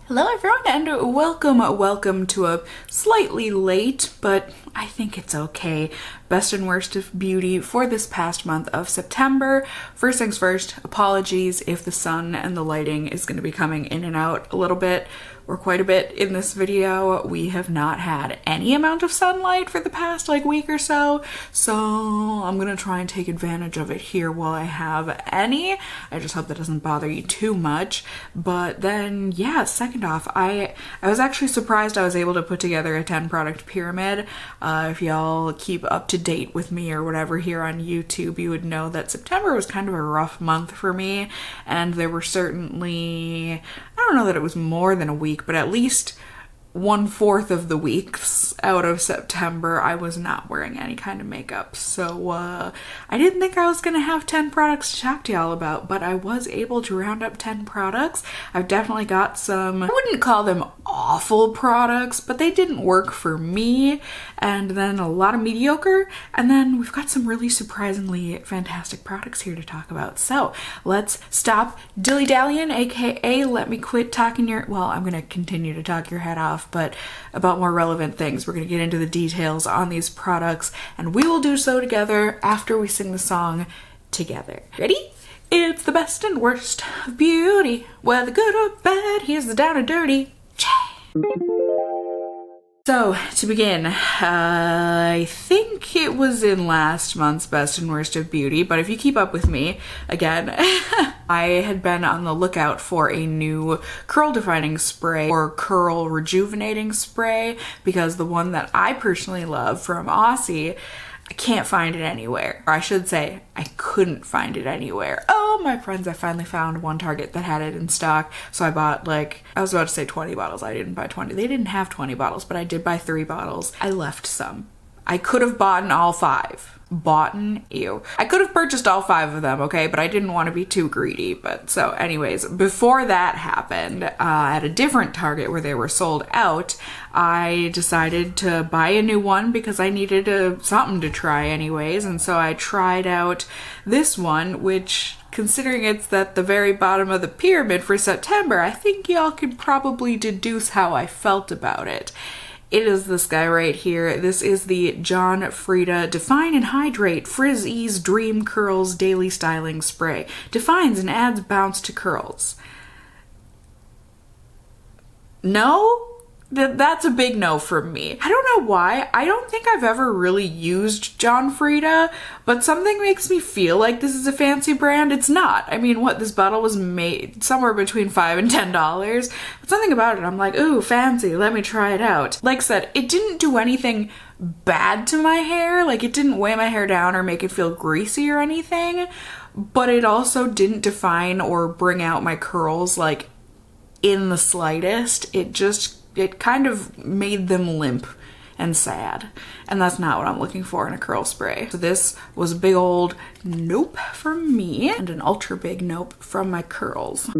Hello everyone and welcome to a slightly late, but I think it's okay, best and worst of beauty for this past month of September. First things first, apologies if the sun and the lighting is going to be coming in and out a little bit or quite a bit in this video. We have not had any amount of sunlight for the past week or so I'm gonna try and take advantage of it here while I have any. I just hope that doesn't bother you too much. But then yeah, second off, I was actually surprised I was able to put together a 10 product pyramid. If y'all keep up to date with me or whatever here on YouTube, you would know that September was kind of a rough month for me, and there were certainly, I don't know that it was more than a week, but at least 1/4 of the weeks out of September I was not wearing any kind of makeup. So I didn't think I was gonna have 10 products to talk to y'all about, but I was able to round up 10 products. I've definitely got some, I wouldn't call them awful products, but they didn't work for me, and then a lot of mediocre, and then we've got some really surprisingly fantastic products here to talk about. So let's stop dilly-dallying, aka let me quit talking your, well, I'm gonna continue to talk your head off, but about more relevant things. We're gonna get into the details on these products, and we will do so together after we sing the song together. Ready? It's the best and worst of beauty, whether good or bad, here's the down and dirty. So, to begin, I think it was in last month's Best and Worst of Beauty, but if you keep up with me, again, I had been on the lookout for a new curl defining spray or curl rejuvenating spray, because the one that I personally love from Aussie, I can't find it anywhere. Or I should say, I couldn't find it anywhere. Oh, my friends, I finally found one Target that had it in stock. So I bought I was about to say 20 bottles. I didn't buy 20. They didn't have 20 bottles, but I did buy 3 bottles. I left some. I could have bought all 5. Ew. I could have purchased all 5 of them, okay, but I didn't want to be too greedy. But so anyways, before that happened, at a different Target where they were sold out, I decided to buy a new one because I needed something to try anyways, and so I tried out this one, which, considering it's at the very bottom of the pyramid for September, I think y'all could probably deduce how I felt about it. It is this guy right here. This is the John Frieda Define and Hydrate Frizz Ease Dream Curls Daily Styling Spray. Defines and adds bounce to curls. No? That's a big no from me. I don't know why. I don't think I've ever really used John Frieda, but something makes me feel like this is a fancy brand. It's not. I mean, this bottle was made somewhere between $5 and $10, but something about it, I'm like, ooh, fancy, let me try it out. Like I said, it didn't do anything bad to my hair. It didn't weigh my hair down or make it feel greasy or anything, but it also didn't define or bring out my curls in the slightest. It kind of made them limp and sad, and that's not what I'm looking for in a curl spray. So this was a big old nope from me, and an ultra big nope from my curls.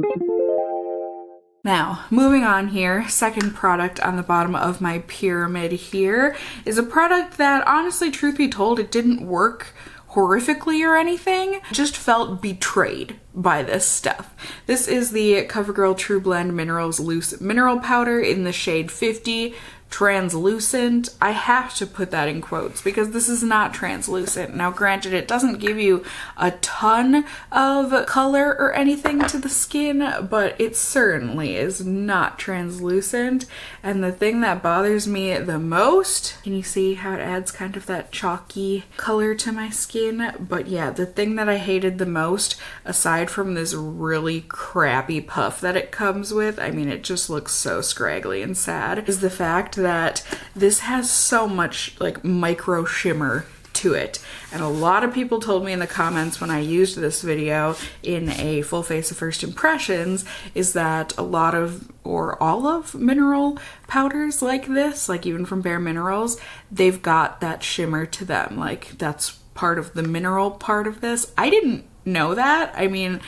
Now, moving on here, second product on the bottom of my pyramid here is a product that, honestly, truth be told, it didn't work horrifically or anything. I just felt betrayed by this stuff. This is the CoverGirl True Blend Minerals Loose Mineral Powder in the shade 50. Translucent. I have to put that in quotes because this is not translucent. Now granted, it doesn't give you a ton of color or anything to the skin, but it certainly is not translucent. And the thing that bothers me the most, can you see how it adds kind of that chalky color to my skin? But yeah, the thing that I hated the most, aside from this really crappy puff that it comes with, I mean, it just looks so scraggly and sad, is the fact that this has so much micro shimmer to it. And a lot of people told me in the comments when I used this video in a full face of first impressions is that a lot of, or all of, mineral powders like this, even from Bare Minerals, they've got that shimmer to them. That's part of the mineral part of this. I didn't know that. I mean,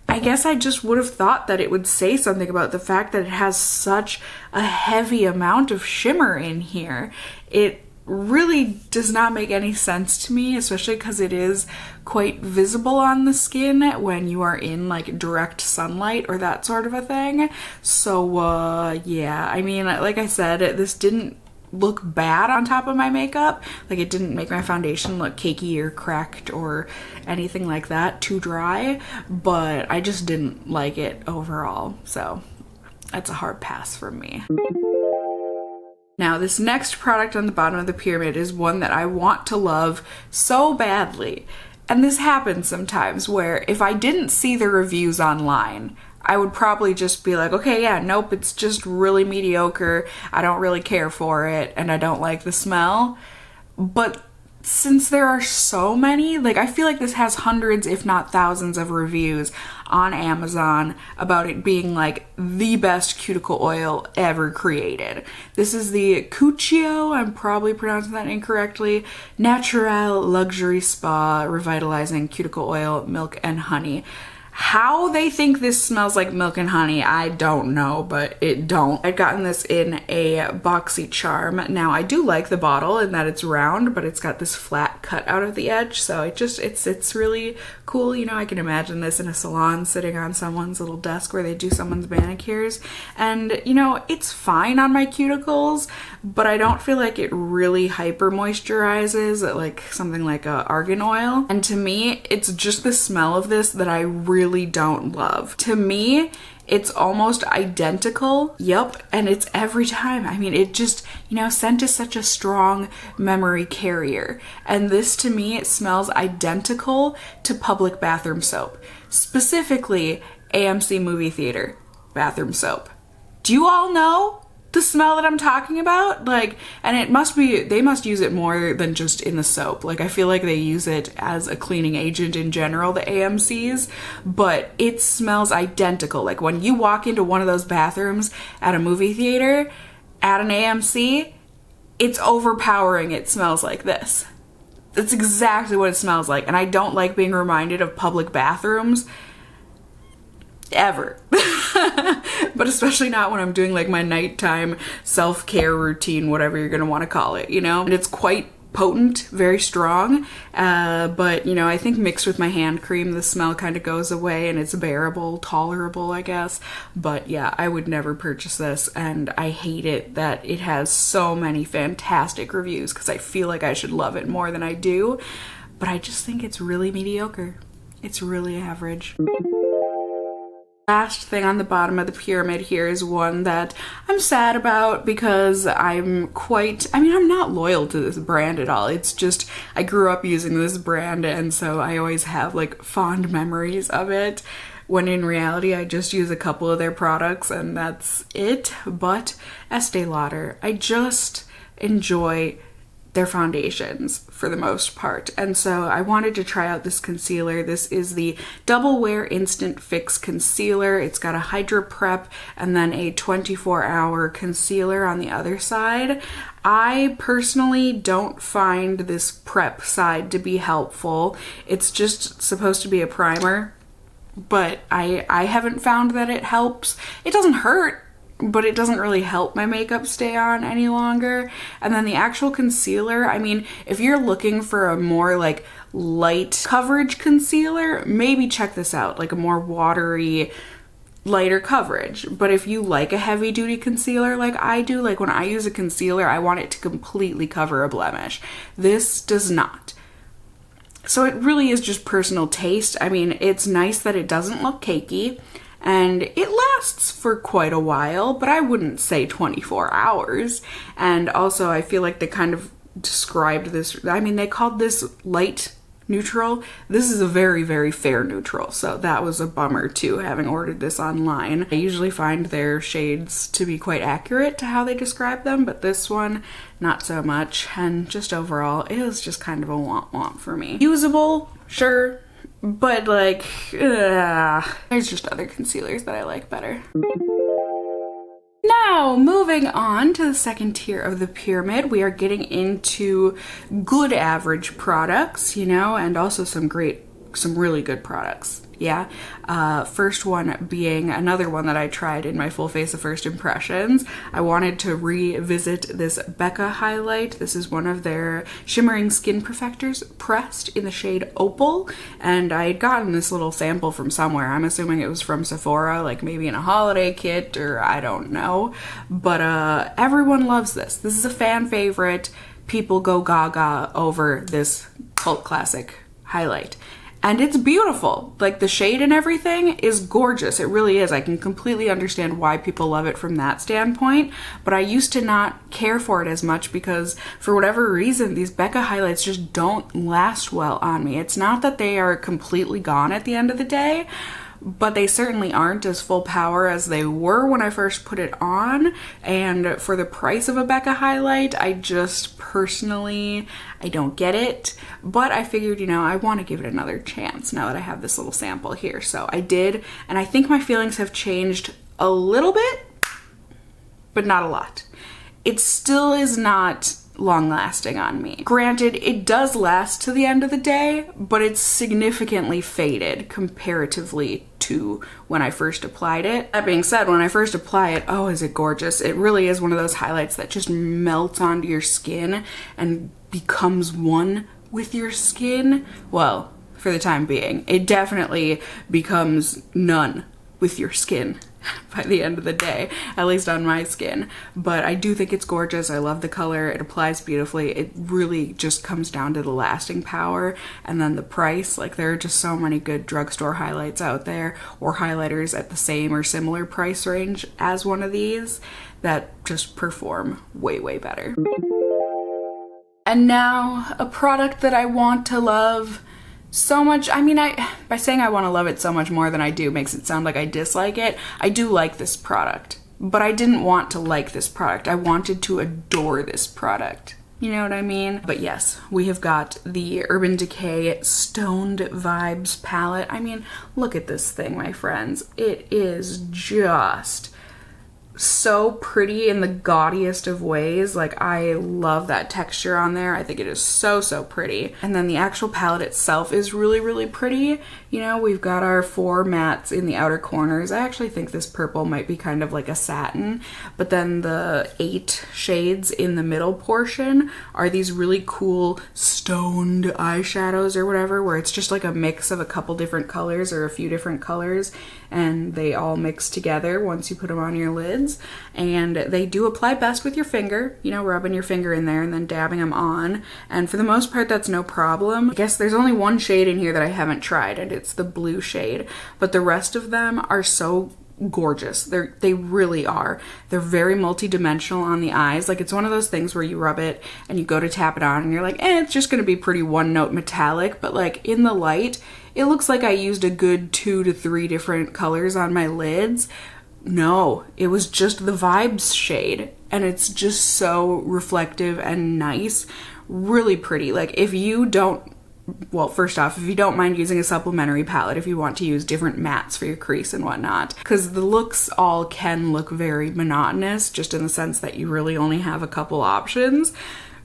I guess I just would have thought that it would say something about the fact that it has such a heavy amount of shimmer in here. It really does not make any sense to me, especially because it is quite visible on the skin when you are in like direct sunlight or that sort of a thing. So yeah, I mean, like I said, this didn't look bad on top of my makeup. Like, it didn't make my foundation look cakey or cracked or anything like that, too dry, but I just didn't like it overall. So that's a hard pass from me. Now, this next product on the bottom of the pyramid is one that I want to love so badly. And this happens sometimes where if I didn't see the reviews online, I would probably just be like, okay, yeah, nope, it's just really mediocre. I don't really care for it and I don't like the smell. But since there are so many, like, I feel like this has hundreds, if not thousands of reviews on Amazon about it being like the best cuticle oil ever created. This is the Cuccio, I'm probably pronouncing that incorrectly, Natural Luxury Spa Revitalizing Cuticle Oil, Milk and Honey. How they think this smells like milk and honey, I don't know, but it don't. I've gotten this in a boxy charm. Now, I do like the bottle in that it's round, but it's got this flat cut out of the edge, so it's really cool. You know, I can imagine this in a salon sitting on someone's little desk where they do someone's manicures. And, you know, it's fine on my cuticles, but I don't feel like it really hyper moisturizes like something like a argan oil. And to me, it's just the smell of this that I really don't love. To me, it's almost identical. Yup, and it's every time. I mean, it just, you know, scent is such a strong memory carrier. And this, to me, it smells identical to public bathroom soap. Specifically, AMC movie theater bathroom soap. Do you all know the smell that I'm talking about? Like, and it must be, they must use it more than just in the soap. Like, I feel like they use it as a cleaning agent in general, the AMCs, but it smells identical. Like, when you walk into one of those bathrooms at a movie theater, at an AMC, it's overpowering. It smells like this. That's exactly what it smells like. And I don't like being reminded of public bathrooms ever. But especially not when I'm doing like my nighttime self-care routine, whatever you're gonna want to call it, you know? And it's quite potent, very strong, but you know, I think mixed with my hand cream, the smell kind of goes away and it's bearable, tolerable, I guess. But yeah, I would never purchase this, and I hate it that it has so many fantastic reviews because I feel like I should love it more than I do, but I just think it's really mediocre. It's really average. Last thing on the bottom of the pyramid here is one that I'm sad about because I'm not loyal to this brand at all. It's just, I grew up using this brand and so I always have like fond memories of it, when in reality I just use a couple of their products and that's it. But Estee Lauder, I just enjoy their foundations for the most part. And so I wanted to try out this concealer. This is the Double Wear Instant Fix Concealer. It's got a Hydra Prep and then a 24-hour concealer on the other side. I personally don't find this prep side to be helpful. It's just supposed to be a primer, but I haven't found that it helps. It doesn't hurt, but it doesn't really help my makeup stay on any longer. And then the actual concealer, I mean, if you're looking for a more like light coverage concealer, maybe check this out, like a more watery, lighter coverage. But if you like a heavy duty concealer like I do, like when I use a concealer, I want it to completely cover a blemish. This does not. So it really is just personal taste. I mean, it's nice that it doesn't look cakey, and it lasts for quite a while, but I wouldn't say 24 hours. And also, I feel like they kind of described this, I mean, they called this light neutral. This is a very, very fair neutral, so that was a bummer too, having ordered this online. I usually find their shades to be quite accurate to how they describe them, but this one, not so much. And just overall, it was just kind of a womp-womp for me. Usable, sure, but like, there's just other concealers that I like better. Now, moving on to the second tier of the pyramid, we are getting into good average products, you know, and also some really good products. Yeah. First one being another one that I tried in my full face of first impressions. I wanted to revisit this Becca highlight. This is one of their shimmering skin perfectors pressed in the shade Opal, and I had gotten this little sample from somewhere. I'm assuming it was from Sephora, like maybe in a holiday kit, or I don't know. But everyone loves this. This is a fan favorite. People go gaga over this cult classic highlight. And it's beautiful. Like, the shade and everything is gorgeous. It really is. I can completely understand why people love it from that standpoint. But I used to not care for it as much because, for whatever reason, these Becca highlights just don't last well on me. It's not that they are completely gone at the end of the day, but they certainly aren't as full power as they were when I first put it on. And for the price of a Becca highlight, I just personally, I don't get it. But I figured, you know, I want to give it another chance now that I have this little sample here. So I did, and I think my feelings have changed a little bit, but not a lot. It still is not long lasting on me. Granted, it does last to the end of the day, but it's significantly faded comparatively to when I first applied it. That being said, when I first apply it, oh, is it gorgeous. It really is one of those highlights that just melts onto your skin and becomes one with your skin. Well, for the time being. It definitely becomes none with your skin by the end of the day, at least on my skin. But I do think it's gorgeous. I love the color. It applies beautifully. It really just comes down to the lasting power and then the price. Like, there are just so many good drugstore highlights out there, or highlighters at the same or similar price range as one of these, that just perform way, way better. And now, a product that I want to love so much. I mean, by saying I want to love it so much more than I do makes it sound like I dislike it. I do like this product, but I didn't want to like this product. I wanted to adore this product. You know what I mean? But yes, we have got the Urban Decay Stoned Vibes palette. I mean, look at this thing, my friends. It is just so pretty in the gaudiest of ways. Like, I love that texture on there. I think it is so, so pretty. And then the actual palette itself is really, really pretty. You know, we've got our 4 mattes in the outer corners. I actually think this purple might be kind of like a satin, but then the 8 shades in the middle portion are these really cool stoned eyeshadows or whatever, where it's just like a mix of a couple different colors or a few different colors, and they all mix together once you put them on your lids. And they do apply best with your finger, you know, rubbing your finger in there and then dabbing them on. And for the most part, that's no problem. I guess there's only one shade in here that I haven't tried, and it's the blue shade. But the rest of them are so gorgeous. They really are. They're very multi-dimensional on the eyes. Like, it's one of those things where you rub it and you go to tap it on and you're like, it's just gonna be pretty one-note metallic. But like, in the light, it looks like I used a good 2 to 3 different colors on my lids. No, it was just the Vibes shade, and it's just so reflective and nice. Really pretty. Like, if you don't, well, first off, if you don't mind using a supplementary palette, if you want to use different mattes for your crease and whatnot, because the looks all can look very monotonous, just in the sense that you really only have a couple options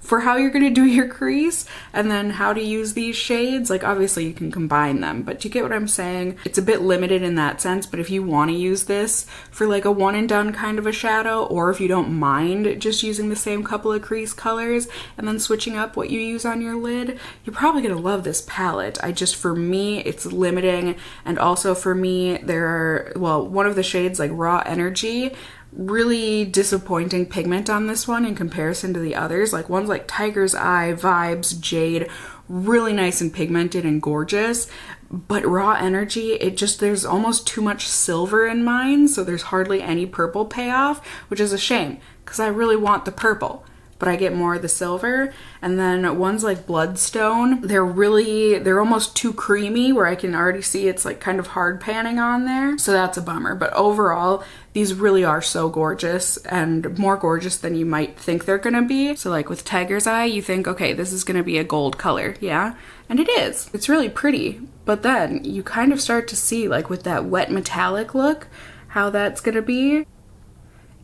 for how you're going to do your crease and then how to use these shades. Like, obviously you can combine them, but you get what I'm saying? It's a bit limited in that sense. But if you want to use this for like a one and done kind of a shadow, or if you don't mind just using the same couple of crease colors and then switching up what you use on your lid, you're probably going to love this palette. For me, it's limiting. And also for me, there are, well, one of the shades, like Raw Energy, really disappointing pigment on this one in comparison to the others. Like, one's like Tiger's Eye, Vibes, Jade, really nice and pigmented and gorgeous. But Raw Energy, there's almost too much silver in mine, so there's hardly any purple payoff, which is a shame because I really want the purple, but I get more of the silver. And then ones like Bloodstone, they're almost too creamy, where I can already see it's like kind of hard panning on there. So that's a bummer. But overall, these really are so gorgeous, and more gorgeous than you might think they're gonna be. So like with Tiger's Eye, you think, okay, this is gonna be a gold color, yeah? And it is. It's really pretty. But then you kind of start to see, like with that wet metallic look, how that's gonna be.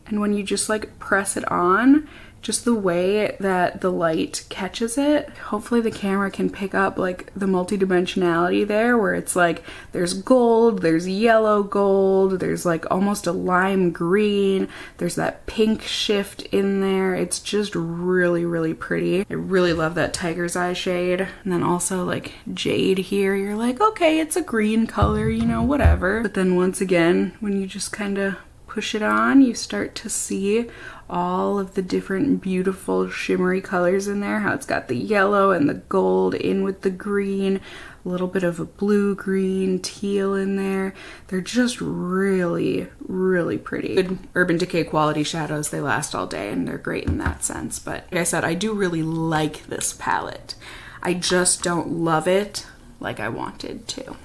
And when you just like press it on, just the way that the light catches it, hopefully the camera can pick up like the multidimensionality there, where it's like there's gold, there's yellow gold, there's like almost a lime green, there's that pink shift in there. It's just really, really pretty. I really love that tiger's eye shade. And then also like jade here, you're like, okay, it's a green color, you know, whatever. But then once again, when you just kind of push it on, you start to see all of the different beautiful shimmery colors in there, how it's got the yellow and the gold in with the green, a little bit of a blue, green, teal in there. They're just really, really pretty. Good Urban Decay quality shadows. They last all day and they're great in that sense. But like I said, I do really like this palette. I just don't love it like I wanted to.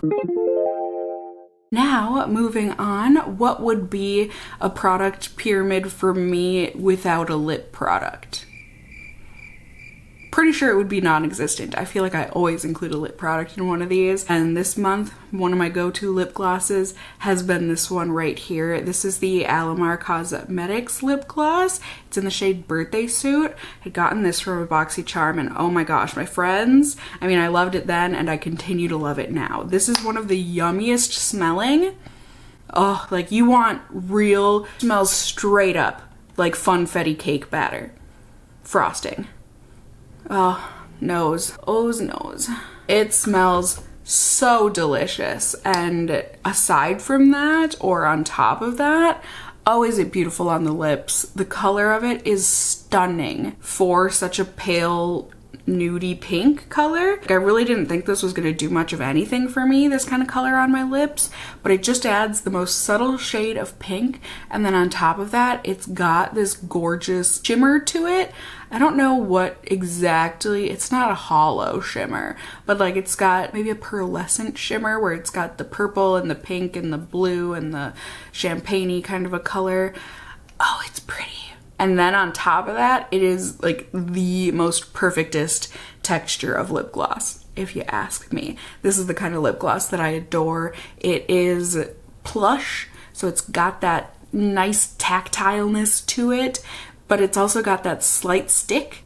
Now, moving on, what would be a product pyramid for me without a lip product? Pretty sure it would be non-existent. I feel like I always include a lip product in one of these. And this month, one of my go-to lip glosses has been this one right here. This is the Alamar Cosmetics lip gloss. It's in the shade Birthday Suit. I had gotten this from a BoxyCharm and oh my gosh, my friends, I mean, I loved it then and I continue to love it now. This is one of the yummiest smelling. Oh, like you want real, smells straight up like funfetti cake batter. Frosting. Oh, nose. Oh's nose. It smells so delicious. And aside from that, or on top of that, oh, is it beautiful on the lips. The color of it is stunning for such a pale, nudie pink color. Like, I really didn't think this was gonna do much of anything for me, this kind of color on my lips, but it just adds the most subtle shade of pink. And then on top of that, it's got this gorgeous shimmer to it. I don't know what exactly, it's not a hollow shimmer, but like it's got maybe a pearlescent shimmer where it's got the purple and the pink and the blue and the champagne-y kind of a color. Oh, it's pretty. And then on top of that, it is like the most perfectest texture of lip gloss, if you ask me. This is the kind of lip gloss that I adore. It is plush, so it's got that nice tactileness to it, but it's also got that slight stick.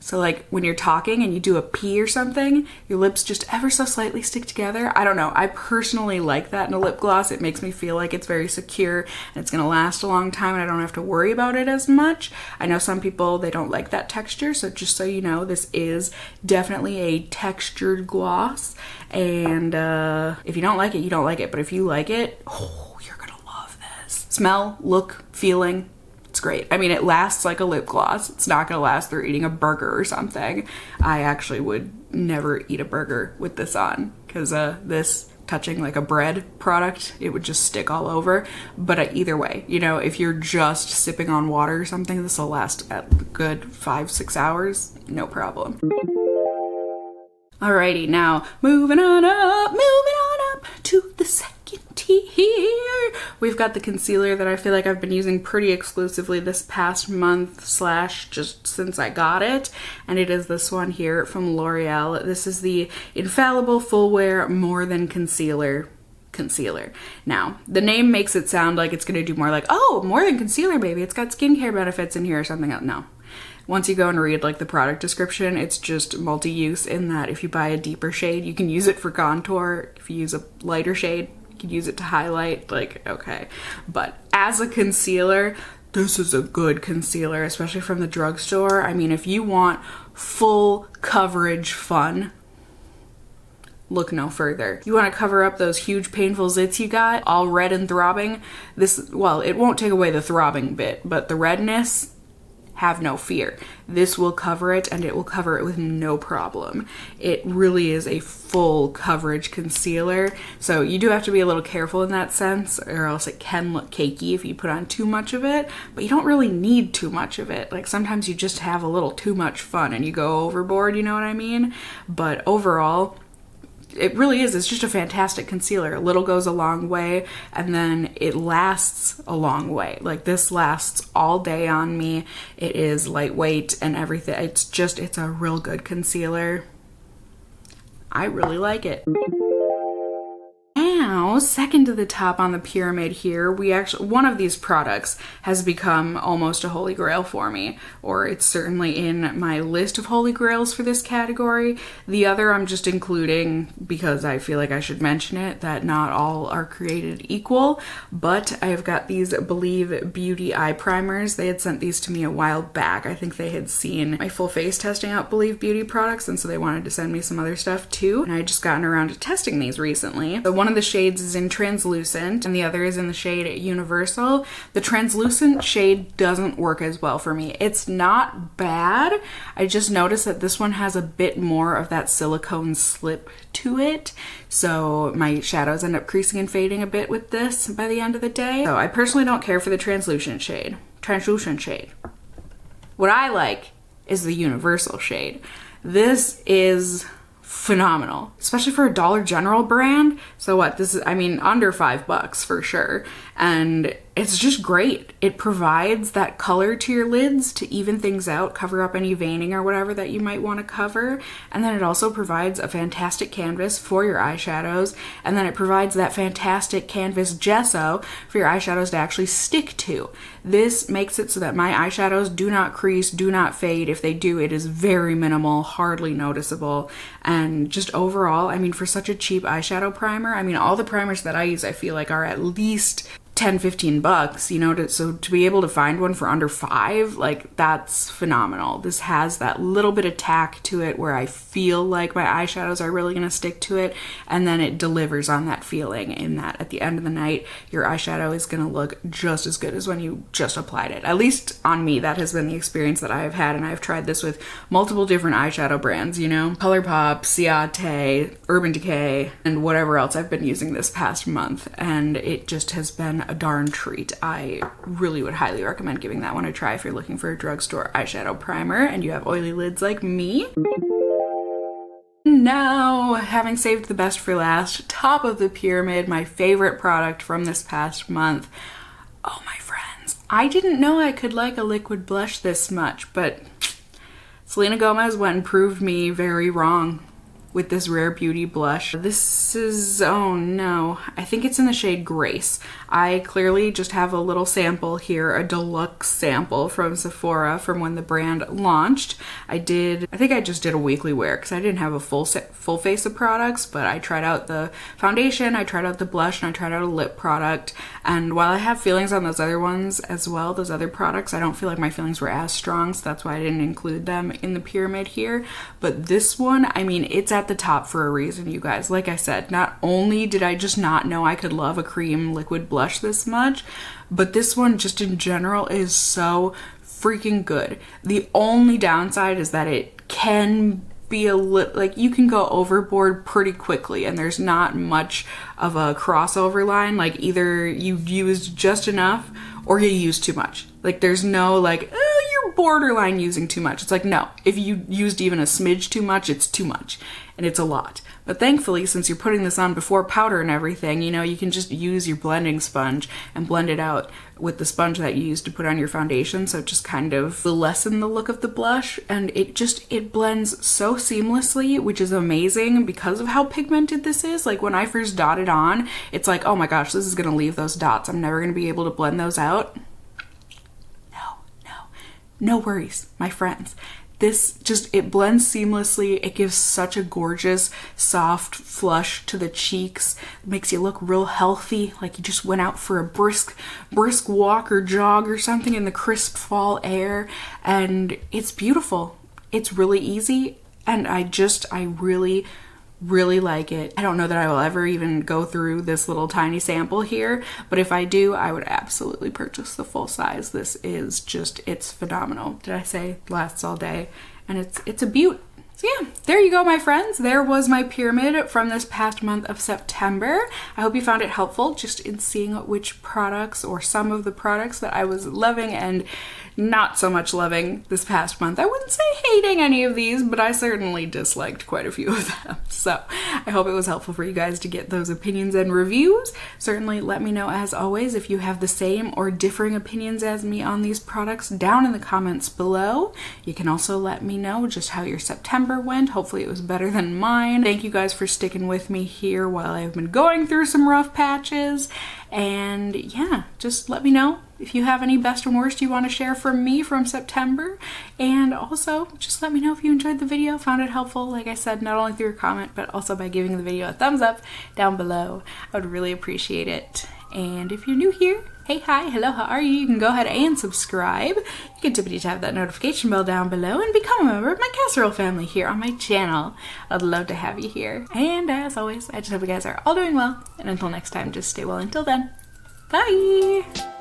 So like when you're talking and you do a P or something, your lips just ever so slightly stick together. I don't know. I personally like that in a lip gloss. It makes me feel like it's very secure and it's gonna last a long time and I don't have to worry about it as much. I know some people, they don't like that texture. So just so you know, this is definitely a textured gloss. And if you don't like it, you don't like it. But if you like it, oh, you're gonna love this. Smell, look, feeling. It's great. I mean, it lasts like a lip gloss. It's not gonna last through eating a burger or something. I actually would never eat a burger with this on because this touching like a bread product, it would just stick all over. But either way, you know, if you're just sipping on water or something, this will last a good 5-6 hours, no problem. Alrighty, now moving on up to the second tier. We've got the concealer that I feel like I've been using pretty exclusively this past month / just since I got it, and it is this one here from L'Oreal. This is the Infallible Full Wear More Than Concealer. Now, the name makes it sound like it's gonna do more like, oh, more than concealer, baby. It's got skincare benefits in here or something else. No. Once you go and read like the product description, it's just multi-use in that if you buy a deeper shade, you can use it for contour. If you use a lighter shade, you can use it to highlight, like, okay. But as a concealer, this is a good concealer, especially from the drugstore. I mean, if you want full coverage fun, look no further. You want to cover up those huge painful zits you got, all red and throbbing. This, well, it won't take away the throbbing bit, but the redness, have no fear. This will cover it and it will cover it with no problem. It really is a full coverage concealer. So you do have to be a little careful in that sense or else it can look cakey if you put on too much of it, but you don't really need too much of it. Like sometimes you just have a little too much fun and you go overboard, you know what I mean? But overall, it really is. It's just a fantastic concealer. A little goes a long way, and then it lasts a long way. Like this lasts all day on me. It is lightweight and everything. It's a real good concealer. I really like it. now, second to the top on the pyramid here, one of these products has become almost a holy grail for me, or it's certainly in my list of holy grails for this category. The other I'm just including because I feel like I should mention it, that not all are created equal, but I've got these Believe Beauty eye primers. They had sent these to me a while back. I think they had seen my full face testing out Believe Beauty products, and so they wanted to send me some other stuff too, and I had just gotten around to testing these recently. So one of the shades is in translucent and the other is in the shade universal. The translucent shade doesn't work as well for me. It's not bad. I just noticed that this one has a bit more of that silicone slip to it, so my shadows end up creasing and fading a bit with this by the end of the day. So I personally don't care for the translucent shade. What I like is the universal shade. This is phenomenal, especially for a Dollar General brand. So what, this is, I mean, under $5 for sure, and it's just great. It provides that color to your lids to even things out, cover up any veining or whatever that you might want to cover, and then it also provides a fantastic canvas for your eyeshadows, and then it provides that fantastic canvas gesso for your eyeshadows to actually stick to. This makes it so that my eyeshadows do not crease, do not fade. If they do, it is very minimal, hardly noticeable, and just overall, I mean, for such a cheap eyeshadow primer, I mean, all the primers that I use I feel like are at least $10-15, you know, so to be able to find one for under $5, like, that's phenomenal. This has that little bit of tack to it where I feel like my eyeshadows are really gonna stick to it, and then it delivers on that feeling in that at the end of the night, your eyeshadow is gonna look just as good as when you just applied it. At least on me, that has been the experience that I have had, and I've tried this with multiple different eyeshadow brands, you know, ColourPop, Ciaté, Urban Decay, and whatever else I've been using this past month, and it just has been a darn treat. I really would highly recommend giving that one a try if you're looking for a drugstore eyeshadow primer and you have oily lids like me. Now, having saved the best for last, top of the pyramid, my favorite product from this past month. Oh my friends, I didn't know I could like a liquid blush this much, but Selena Gomez went and proved me very wrong with this Rare Beauty blush. This is, oh no, I think it's in the shade Grace. I clearly just have a little sample here, a deluxe sample from Sephora from when the brand launched. I think I just did a weekly wear because I didn't have a full face of products, but I tried out the foundation, I tried out the blush, and I tried out a lip product. And while I have feelings on those other ones as well, those other products, I don't feel like my feelings were as strong, so that's why I didn't include them in the pyramid here. But this one, I mean, it's at the top for a reason, you guys. Like I said, not only did I just not know I could love a cream liquid blush this much, but this one just in general is so freaking good. The only downside is that it can be a little, like, you can go overboard pretty quickly, and there's not much of a crossover line. Like, either you used just enough or you used too much. Like, there's no like, oh, you're borderline using too much. It's like, no, if you used even a smidge too much, it's too much, and it's a lot. But thankfully, since you're putting this on before powder and everything, you know, you can just use your blending sponge and blend it out with the sponge that you used to put on your foundation, so it just kind of will lessen the look of the blush, and it blends so seamlessly, which is amazing because of how pigmented this is. Like, when I first dot it on, it's like, oh my gosh, this is gonna leave those dots. I'm never gonna be able to blend those out. No worries, my friends. This just, it blends seamlessly. It gives such a gorgeous, soft flush to the cheeks. It makes you look real healthy, like you just went out for a brisk walk or jog or something in the crisp fall air. And it's beautiful. It's really easy. And I really like it. I don't know that I will ever even go through this little tiny sample here, but if I do, I would absolutely purchase the full size. This is just, it's phenomenal. Did I say lasts all day? And it's a beaut. So yeah, there you go, my friends. There was my pyramid from this past month of September. I hope you found it helpful just in seeing which products or some of the products that I was loving and not so much loving this past month. I wouldn't say hating any of these, but I certainly disliked quite a few of them. So I hope it was helpful for you guys to get those opinions and reviews. Certainly let me know, as always, if you have the same or differing opinions as me on these products down in the comments below. You can also let me know just how your September went. Hopefully it was better than mine. Thank you guys for sticking with me here while I've been going through some rough patches. And yeah, just let me know if you have any best and worst you want to share from me from September. And also just let me know if you enjoyed the video, found it helpful, like I said, not only through a comment, but also by giving the video a thumbs up down below. I would really appreciate it. And if you're new here, hey, hi, hello, how are you? You can go ahead and subscribe. You can tippity-tap that notification bell down below and become a member of my casserole family here on my channel. I'd love to have you here. And as always, I just hope you guys are all doing well. And until next time, just stay well until then. Bye!